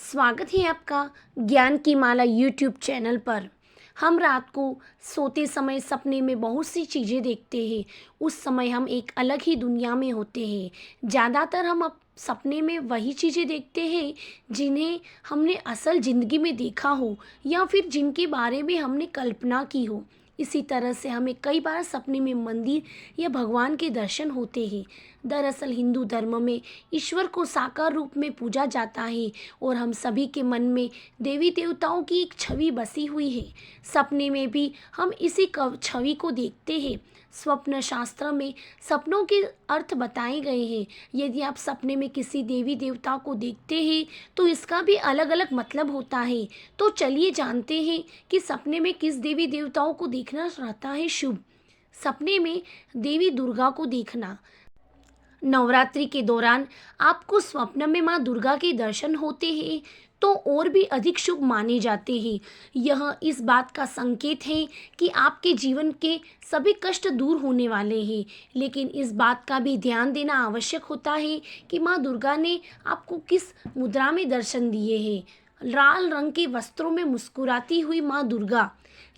स्वागत है आपका ज्ञान की माला यूट्यूब चैनल पर। हम रात को सोते समय सपने में बहुत सी चीज़ें देखते हैं। उस समय हम एक अलग ही दुनिया में होते हैं। ज़्यादातर हम अब सपने में वही चीज़ें देखते हैं जिन्हें हमने असल ज़िंदगी में देखा हो या फिर जिनके बारे में हमने कल्पना की हो। इसी तरह से हमें कई बार सपने में मंदिर या भगवान के दर्शन होते हैं। दरअसल हिंदू धर्म में ईश्वर को साकार रूप में पूजा जाता है और हम सभी के मन में देवी देवताओं की एक छवि बसी हुई है। सपने में भी हम इसी छवि को देखते हैं। स्वप्न शास्त्र में सपनों के अर्थ बताए गए हैं। यदि आप सपने में किसी देवी देवता को देखते हैं तो इसका भी अलग अलग मतलब होता है। तो चलिए जानते हैं कि सपने में किस देवी देवताओं को देखना रहता है शुभ। सपने में देवी दुर्गा को देखना। नवरात्रि के दौरान आपको स्वप्न में माँ दुर्गा के दर्शन होते हैं तो और भी अधिक शुभ माने जाते हैं। यह इस बात का संकेत है कि आपके जीवन के सभी कष्ट दूर होने वाले हैं। लेकिन इस बात का भी ध्यान देना आवश्यक होता है कि माँ दुर्गा ने आपको किस मुद्रा में दर्शन दिए हैं। लाल रंग के वस्त्रों में मुस्कुराती हुई माँ दुर्गा।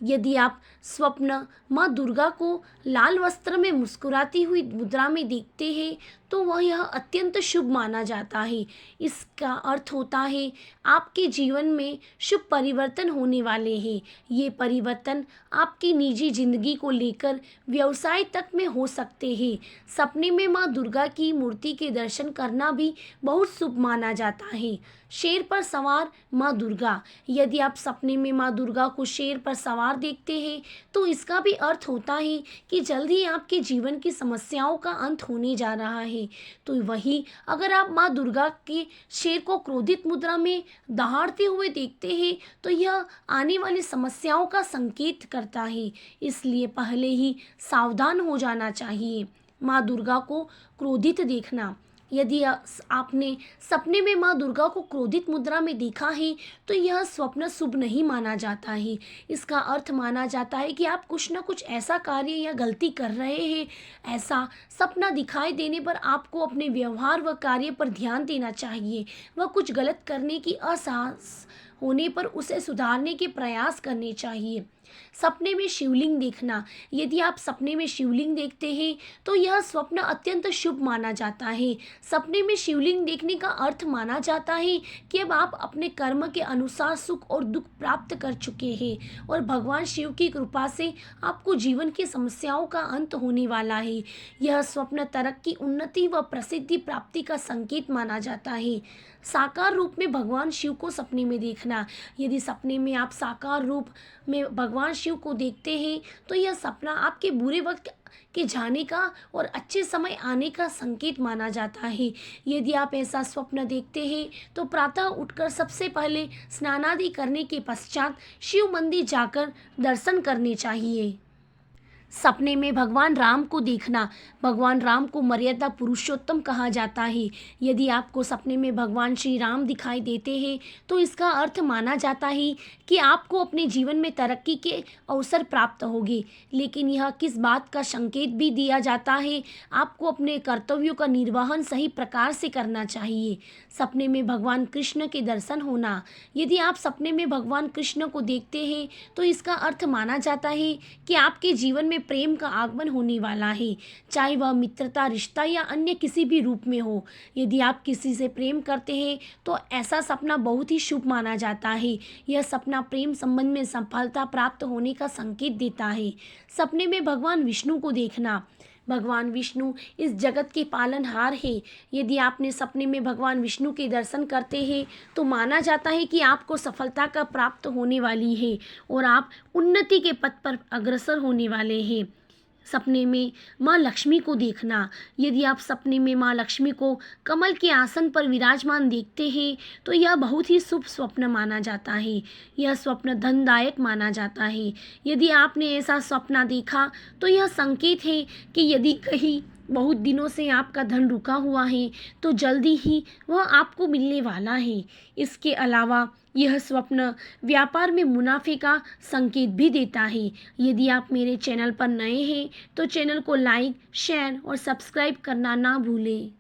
यदि आप स्वप्न माँ दुर्गा को लाल वस्त्र में मुस्कुराती हुई मुद्रा में देखते हैं तो वह यह अत्यंत शुभ माना जाता है। इसका अर्थ होता है आपके जीवन में शुभ परिवर्तन होने वाले हैं। ये परिवर्तन आपकी निजी जिंदगी को लेकर व्यवसाय तक में हो सकते हैं। सपने में माँ दुर्गा की मूर्ति के दर्शन करना भी बहुत शुभ माना जाता है। शेर पर सवार माँ दुर्गा। यदि आप सपने में माँ दुर्गा को शेर पर सवार देखते हैं तो इसका भी अर्थ होता है कि जल्द ही आपके जीवन की समस्याओं का अंत होने जा रहा है। तो वही अगर आप माँ दुर्गा के शेर को क्रोधित मुद्रा में दहाड़ते हुए देखते हैं तो यह आने वाली समस्याओं का संकेत करता है। इसलिए पहले ही सावधान हो जाना चाहिए। माँ दुर्गा को क्रोधित देखना। यदि आपने सपने में माँ दुर्गा को क्रोधित मुद्रा में देखा है तो यह स्वप्न शुभ नहीं माना जाता है। इसका अर्थ माना जाता है कि आप कुछ न कुछ ऐसा कार्य या गलती कर रहे हैं। ऐसा सपना दिखाई देने पर आपको अपने व्यवहार व कार्य पर ध्यान देना चाहिए। वह कुछ गलत करने की असाहस होने पर उसे सुधारने के प्रयास करने चाहिए। सपने में शिवलिंग देखना। यदि आप सपने में शिवलिंग देखते हैं तो यह स्वप्न अत्यंत शुभ माना जाता है। सपने में शिवलिंग देखने का अर्थ माना जाता है कि अब आप अपने कर्म के अनुसार सुख और दुख प्राप्त कर चुके हैं और भगवान शिव की कृपा से आपको जीवन की समस्याओं का अंत होने वाला है। यह स्वप्न तरक्की, उन्नति व प्रसिद्धि प्राप्ति का संकेत माना जाता है। साकार रूप में भगवान शिव को सपने में देखना। यदि सपने में आप साकार रूप में भगवान शिव को देखते हैं तो यह सपना आपके बुरे वक्त के जाने का और अच्छे समय आने का संकेत माना जाता है। यदि आप ऐसा स्वप्न देखते हैं तो प्रातः उठकर सबसे पहले स्नानादि करने के पश्चात शिव मंदिर जाकर दर्शन करने चाहिए। सपने में भगवान राम को देखना। भगवान राम को मर्यादा पुरुषोत्तम कहा जाता है। यदि आपको सपने में भगवान श्री राम दिखाई देते हैं तो इसका अर्थ माना जाता है कि आपको अपने जीवन में तरक्की के अवसर प्राप्त होंगे। लेकिन यह किस बात का संकेत भी दिया जाता है, आपको अपने कर्तव्यों का निर्वहन सही प्रकार से करना चाहिए। सपने में भगवान कृष्ण के दर्शन होना। यदि आप सपने में भगवान कृष्ण को देखते हैं तो इसका अर्थ माना जाता है कि आपके जीवन में प्रेम का आगमन होने वाला है, चाहे वह मित्रता, रिश्ता या अन्य किसी भी रूप में हो। यदि आप किसी से प्रेम करते हैं तो ऐसा सपना बहुत ही शुभ माना जाता है। यह सपना प्रेम संबंध में सफलता प्राप्त होने का संकेत देता है। सपने में भगवान विष्णु को देखना। भगवान विष्णु इस जगत के पालनहार है। यदि आपने सपने में भगवान विष्णु के दर्शन करते हैं तो माना जाता है कि आपको सफलता का प्राप्त होने वाली है और आप उन्नति के पथ पर अग्रसर होने वाले हैं। सपने में माँ लक्ष्मी को देखना। यदि आप सपने में माँ लक्ष्मी को कमल के आसन पर विराजमान देखते हैं तो यह बहुत ही शुभ स्वप्न माना जाता है। यह स्वप्न धनदायक माना जाता है। यदि आपने ऐसा सपना देखा तो यह संकेत है कि यदि कहीं बहुत दिनों से आपका धन रुका हुआ है तो जल्दी ही वह आपको मिलने वाला है। इसके अलावा यह स्वप्न व्यापार में मुनाफे का संकेत भी देता है। यदि आप मेरे चैनल पर नए हैं तो चैनल को लाइक, शेयर और सब्सक्राइब करना ना भूलें।